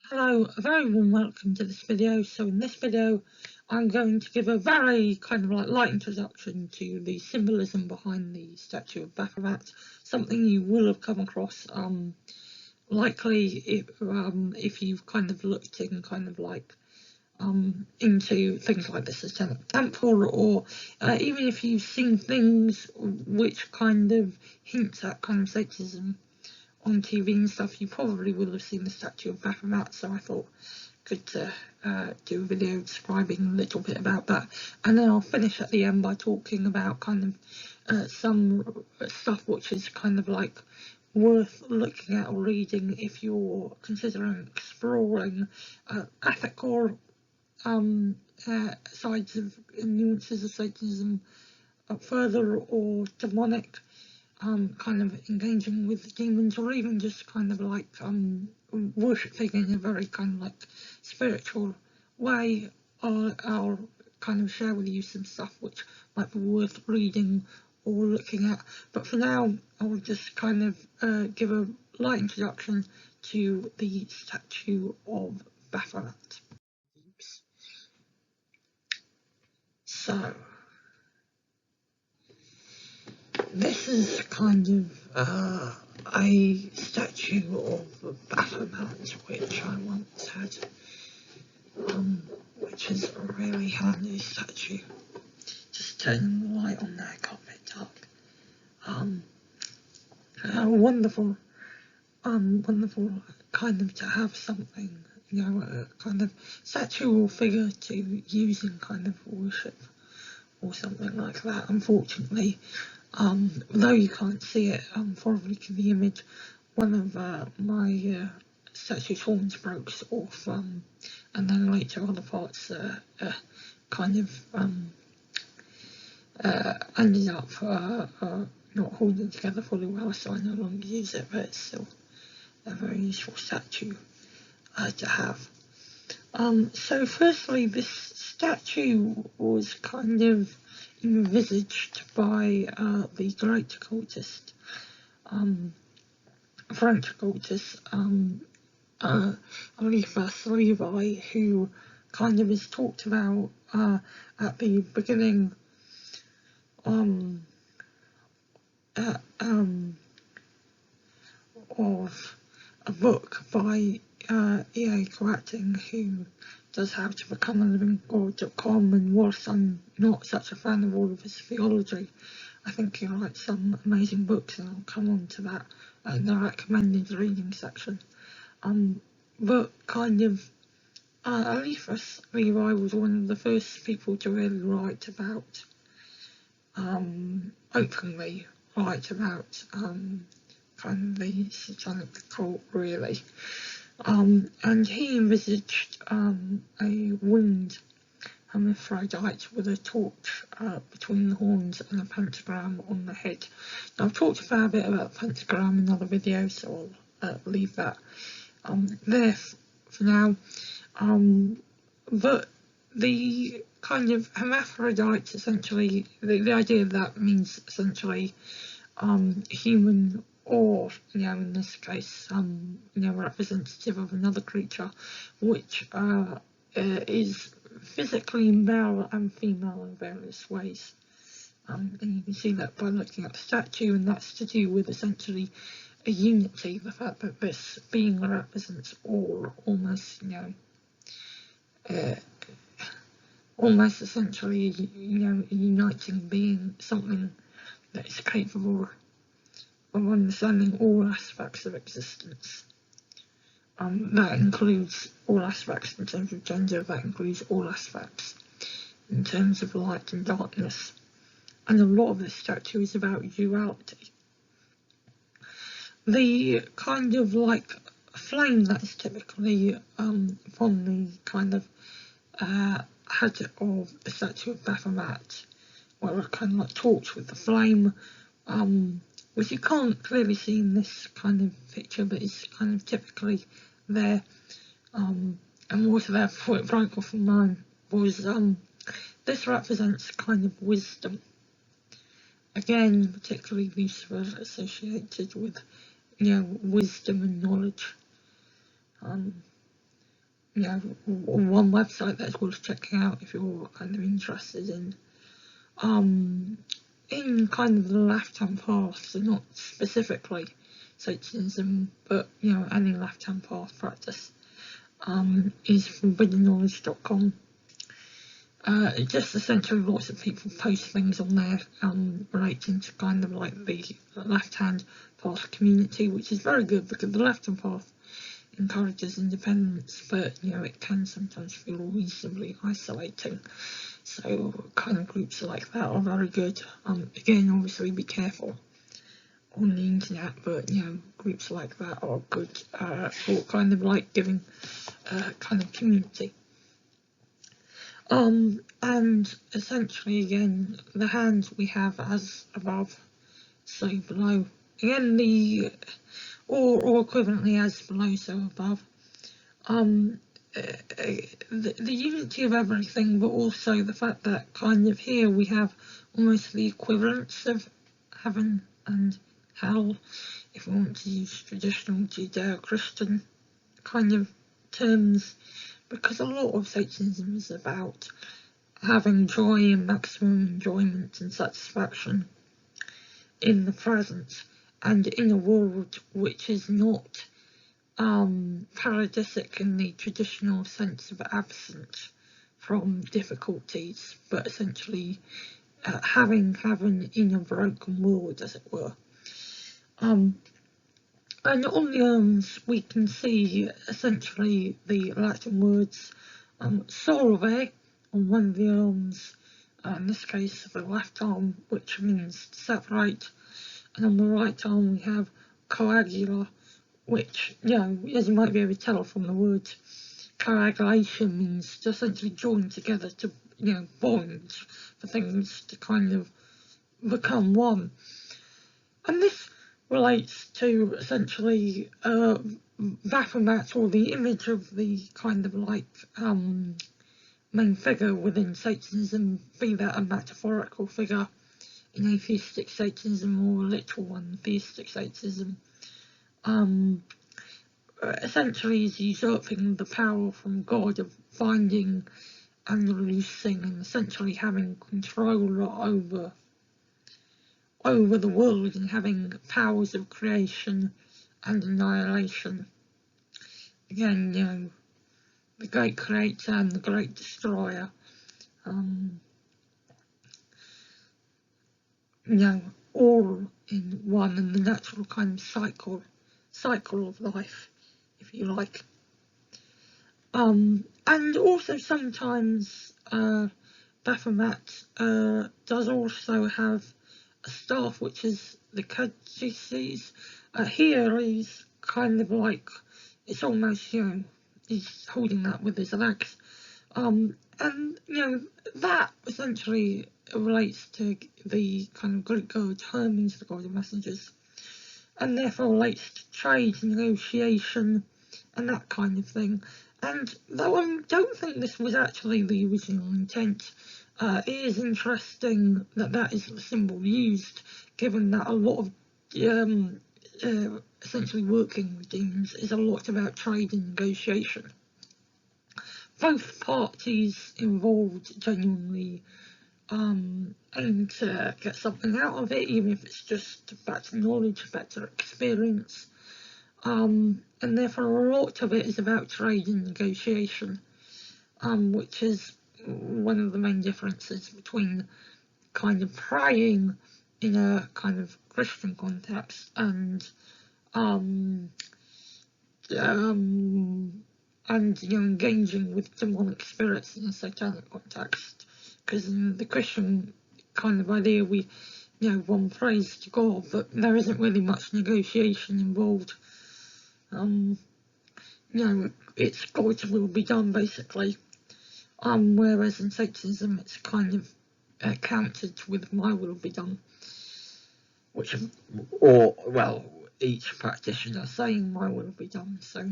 Hello, a very warm welcome to this video. So in this video, I'm going to give a very kind of light introduction to the symbolism behind the statue of Baphomet, something you will have come across likely if you've kind of looked in into things like the Satanic Temple, or even if you've seen things which kind of hints at kind of Satanism on TV and stuff. You probably will have seen the statue of Baphomet, so I thought could do a video describing a little bit about that, and then I'll finish at the end by talking about kind of some stuff which is kind of like worth looking at or reading if you're considering exploring ethical sides of nuances of Satanism further, or demonic kind of engaging with demons, or even just kind of like worshipping in a very kind of like spiritual way. I'll kind of share with you some stuff which might be worth reading or looking at, but for now I'll just kind of give a light introduction to the statue of Baphomet. So this is kind of a statue of Baphomet which I once had, which is a really handy statue. Just turning the light on there, got a bit dark. Wonderful kind of to have something, a kind of statue or figure to use in kind of worship or something like that. Unfortunately, though you can't see it, probably to the image, one of my statue's horns broke off, and then later other parts kind of ended up not holding together fully well, so I no longer use it, but it's still a very useful statue to have. So firstly, this statue was kind of envisaged by the great occultist, French occultist, Eliphas Levi, who kind of is talked about at the beginning of a book by E.A. Coating, who does How to Become a Living God.com, and whilst I'm not such a fan of all of his theology, I think he writes some amazing books, and I'll come on to that in the recommended reading section. But kind of Eliphas Levi was one of the first people to really write about, openly write about kind of the satanic cult, really. And he envisaged a winged hermaphrodite with a torch between the horns and a pentagram on the head. Now, I've talked a fair bit about the pentagram in other videos, so I'll leave that there for now. But the kind of hermaphrodite, essentially, the idea of that means essentially human, or in this case representative of another creature, which is physically male and female in various ways, and you can see that by looking at the statue, and that's to do with essentially a unity, the fact that this being represents all, almost almost essentially a uniting being, something that is capable of understanding all aspects of existence. That includes all aspects in terms of gender, that includes all aspects in terms of light and darkness. And a lot of this statue is about duality. The kind of like flame that is typically from the kind of head of the statue of Baphomet, or a kind of like torch with the flame, which you can't clearly see in this kind of picture, but it's kind of typically there, and was there before it broke off of mine, was this represents kind of wisdom. Again, particularly useful associated with wisdom and knowledge. one website that's worth checking out if you're kind of interested in kind of the left-hand path, so not specifically Satanism, but any left-hand path practice, is forbiddenknowledge.com. Just essentially lots of people post things on there relating to kind of like the left-hand path community, which is very good because the left-hand path encourages independence, but it can sometimes feel reasonably isolating. So kind of groups like that are very good. Again, obviously be careful on the internet, but groups like that are good for kind of like giving kind of community. And essentially again, the hands we have as above, so below. Again, or equivalently as below, so above. The unity of everything, but also the fact that kind of here we have almost the equivalence of heaven and hell, if we want to use traditional Judeo-Christian kind of terms, because a lot of Satanism is about having joy and maximum enjoyment and satisfaction in the present and in a world which is not paradisic in the traditional sense of absent from difficulties, but essentially having heaven in a broken world, as it were. And on the arms we can see essentially the Latin words solve on one of the arms, in this case the left arm, which means separate, and on the right arm we have coagula, which, as you might be able to tell from the word, coagulation means to essentially join together, to, bond for things to kind of become one. And this relates to essentially Baphomet, or the image of the kind of like main figure within Satanism, be that a metaphorical figure in atheistic Satanism or a literal one in theistic Satanism. Essentially is usurping the power from God of finding and releasing, and essentially having control over the world and having powers of creation and annihilation. Again, the great creator and the great destroyer. All in one, in the natural kind of cycle of life, if you like. And also sometimes Baphomet does also have a staff, which is the caduceus. Here he's kind of like, it's almost, he's holding that with his legs. And, that essentially relates to the kind of Greek god Hermes, the god of messengers, and therefore relates to trade, negotiation, and that kind of thing. And though I don't think this was actually the original intent, it is interesting that that is the symbol used, given that a lot of essentially working with demons is a lot about trade and negotiation. Both parties involved genuinely aim to get something out of it, even if it's just better knowledge, better experience. And therefore a lot of it is about trade and negotiation, which is one of the main differences between kind of praying in a kind of Christian context and engaging with demonic spirits in a satanic context. Because in the Christian kind of idea, one prays to God, but there isn't really much negotiation involved. It's God's will be done, basically. Whereas in Satanism, it's kind of countered with my will be done. Each practitioner saying my will be done. So,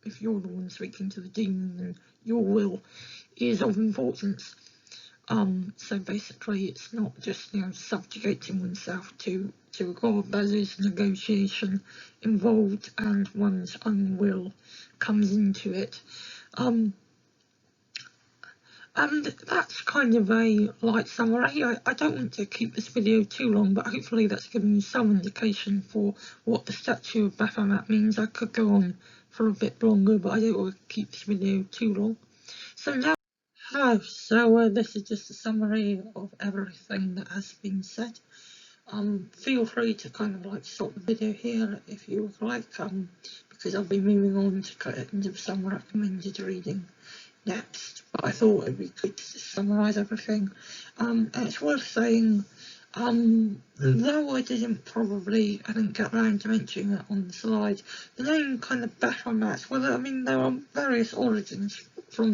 if you're the one speaking to the demon, then your will is of importance. So basically it's not just, subjugating oneself to a god. There is negotiation involved and one's own will comes into it. And that's kind of a light summary. I don't want to keep this video too long, but hopefully that's given you some indication for what the statue of Baphomet means. I could go on for a bit longer, but I don't want to keep this video too long. So now, this is just a summary of everything that has been said. Feel free to kind of like stop the video here if you would like, because I'll be moving on to kind of some recommended reading next, but I thought it'd be good to summarise everything. And it's worth saying, though I didn't get around to mentioning it on the slide, the name kind of Baphomet, well, I mean, there are various origins for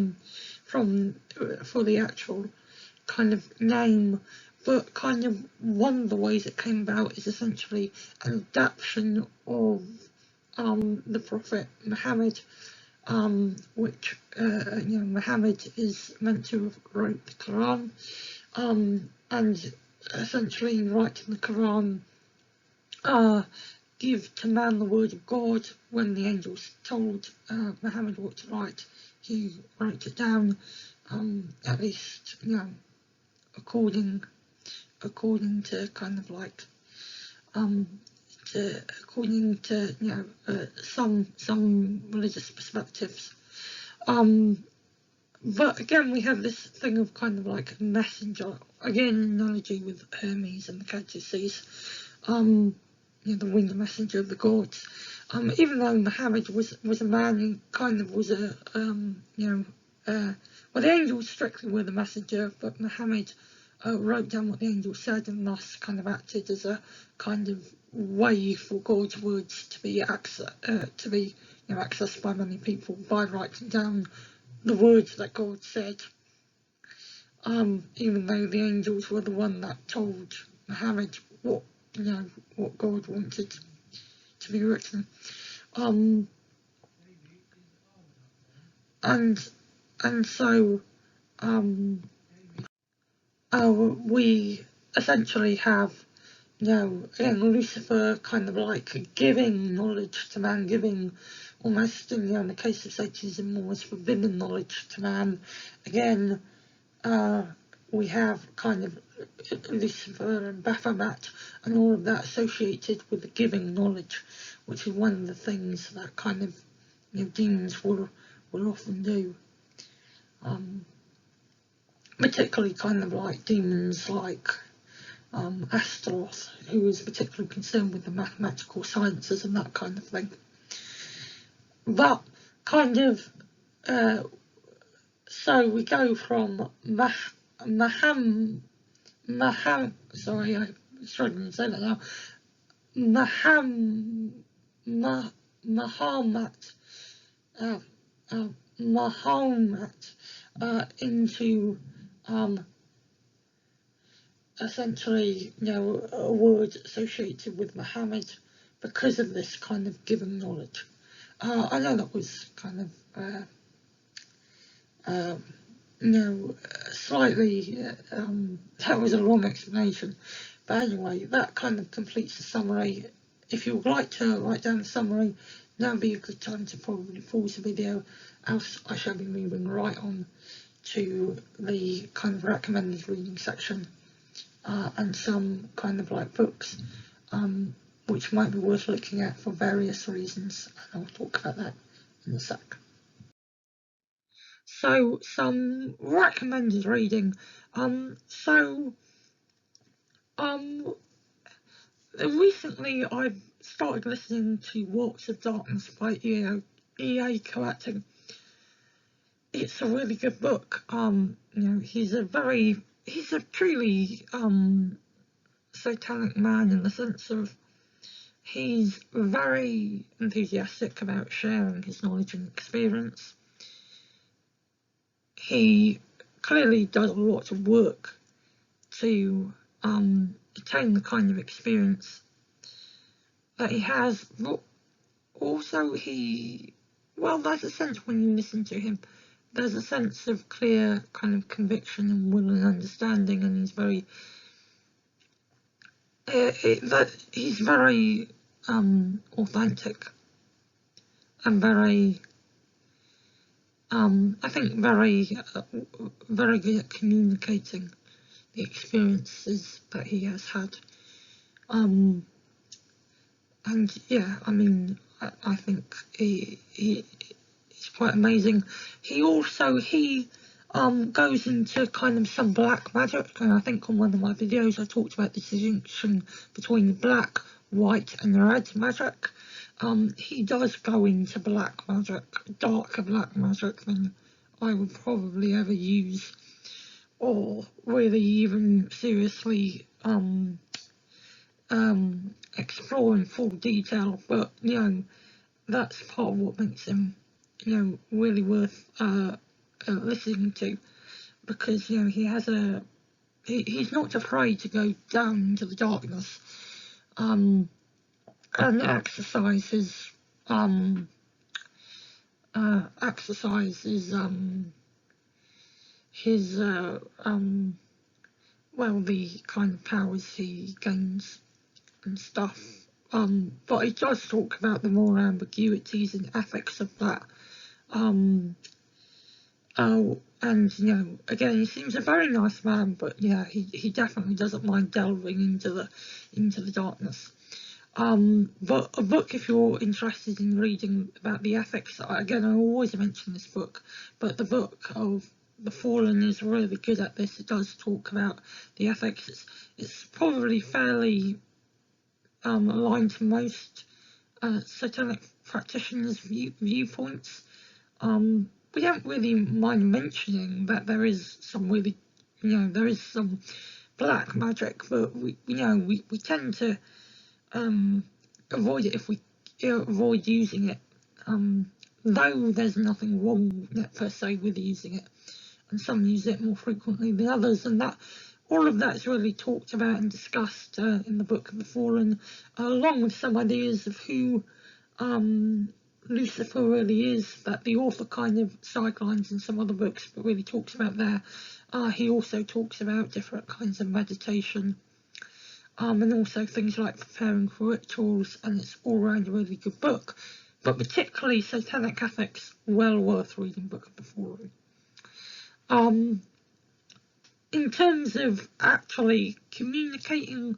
the actual kind of name, but kind of one of the ways it came about is essentially an adaptation of the Prophet Muhammad, which Muhammad is meant to have wrote the Quran, and essentially writing the Quran give to man the word of God. When the angels told Muhammad what to write, he wrote it down, at least, according to kind of like according to some religious perspectives. But again, we have this thing of kind of like a messenger, again, analogy with Hermes and the Caduceus, the winged messenger of the gods. Even though Muhammad was a man who kind of was well, the angels strictly were the messenger, but Muhammad wrote down what the angels said, and thus kind of acted as a kind of way for God's words to be accessed by many people by writing down the words that God said. Even though the angels were the one that told Muhammad what God wanted to be written. And so we essentially have, again, Lucifer kind of like giving knowledge to man, giving almost, in the case of Satanism, almost forbidden knowledge to man. Again, we have kind of Lucifer and Baphomet and all of that associated with the giving knowledge, which is one of the things that kind of demons will often do. Particularly kind of like demons like Astaroth, who is particularly concerned with the mathematical sciences and that kind of thing. But kind of, so we go from sorry, I'm struggling to say that now. Mahomet into essentially, a word associated with Muhammad because of this kind of given knowledge. I know that was kind of, slightly, that was a long explanation. But anyway, that kind of completes the summary. If you would like to write down the summary, now would be a good time to probably pause the video, else I shall be moving right on to the kind of recommended reading section, and some kind of like books, which might be worth looking at for various reasons, and I'll talk about that in a sec. So, some recommended reading. Recently I've started listening to Walks of Darkness by E.A. Coating. It's a really good book. He's a truly satanic man, in the sense of he's very enthusiastic about sharing his knowledge and experience. He clearly does a lot of work to attain the kind of experience that he has, but also there's a sense when you listen to him, there's a sense of clear kind of conviction and will and understanding, and he's very authentic and very I think very good at communicating the experiences that he has had. And yeah, I mean, I think it's quite amazing. He also goes into kind of some black magic, and I think on one of my videos I talked about the distinction between black, white and red magic. He does go into black magic, darker black magic than I would probably ever use, or really even seriously explore in full detail, but you know, that's part of what makes him, you know, really worth listening to, because you know he's not afraid to go down into the darkness, and exercise his well, the kind of powers he gains and stuff. But he does talk about the more ambiguities and ethics of that. And you know, again, he seems a very nice man, but yeah, he definitely doesn't mind delving into the darkness. But a book, if you're interested in reading about the ethics, again, I always mention this book, but the book of The Fallen is really good at this. It does talk about the ethics. It's probably fairly aligned to most satanic practitioners' viewpoints. We don't really mind mentioning that there is some really, you know, there is some black magic, but we tend to avoid it if we avoid using it. Though there's nothing wrong per se with using it, and some use it more frequently than others, and that all of that is really talked about and discussed in the Book of the Fallen, along with some ideas of who Lucifer really is, that the author kind of sidelines in some other books, but really talks about there. He also talks about different kinds of meditation, and also things like preparing for rituals, and it's all around a really good book. But particularly Satanic Ethics, well worth reading Book of the Fallen. In terms of actually communicating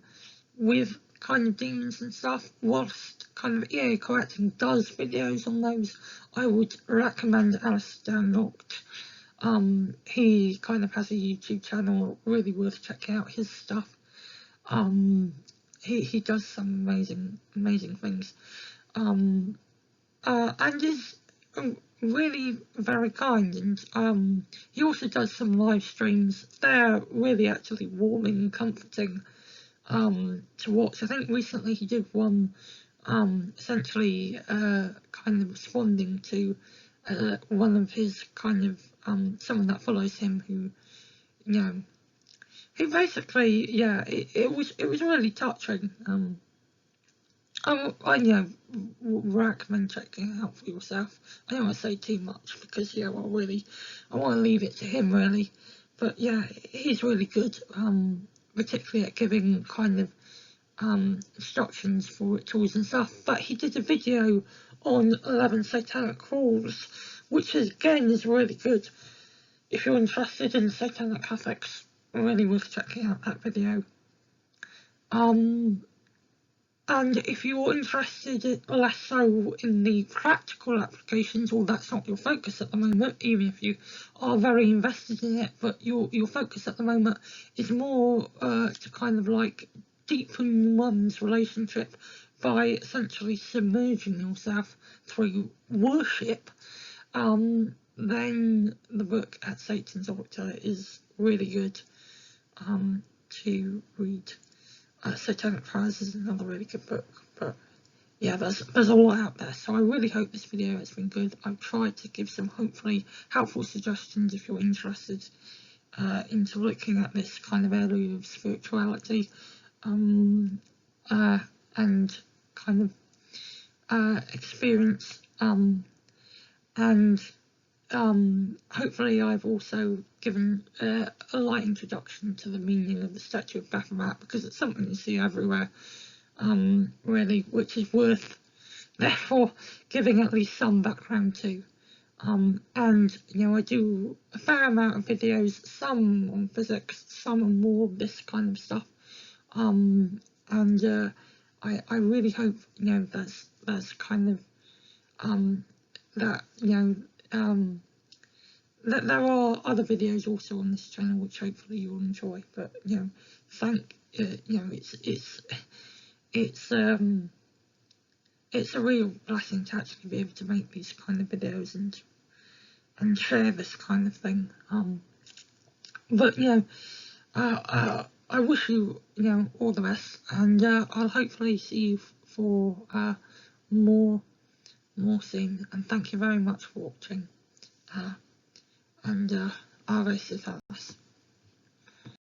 with kind of demons and stuff, whilst kind of EA Correcting does videos on those, I would recommend Alistair Noct. He kind of has a YouTube channel, really worth checking out his stuff. He does some amazing things, and is really very kind, and he also does some live streams. They're really actually warming and comforting to watch. I think recently he did one essentially kind of responding to one of his kind of someone that follows him, who, you know, he basically, yeah, it was really touching. I you know, recommend checking it out for yourself. I don't want to say too much because yeah, I want to leave it to him really. But yeah, he's really good, particularly at giving kind of instructions for rituals and stuff. But he did a video on 11 satanic rules, which again is really good. If you're interested in satanic ethics, really worth checking out that video. And if you're interested less so in the practical applications, or that's not your focus at the moment, even if you are very invested in it, but your focus at the moment is more to kind of like deepen one's relationship by essentially submerging yourself through worship, then the book At Satan's Altar is really good to read. Satanic Prayers is another really good book, but yeah, there's a lot out there, so I really hope this video has been good. I've tried to give some hopefully helpful suggestions if you're interested into looking at this kind of area of spirituality, and kind of experience, and hopefully I've also given a light introduction to the meaning of the statue of Baphomet, because it's something you see everywhere, really, which is worth therefore giving at least some background to. And I do a fair amount of videos, some on physics, some on more of this kind of stuff. And I really hope that's kind of that that there are other videos also on this channel which hopefully you'll enjoy. But it's a real blessing to actually be able to make these kind of videos and share this kind of thing. But I wish you all the best, and I'll hopefully see you for more soon. And thank you very much for watching. And a veces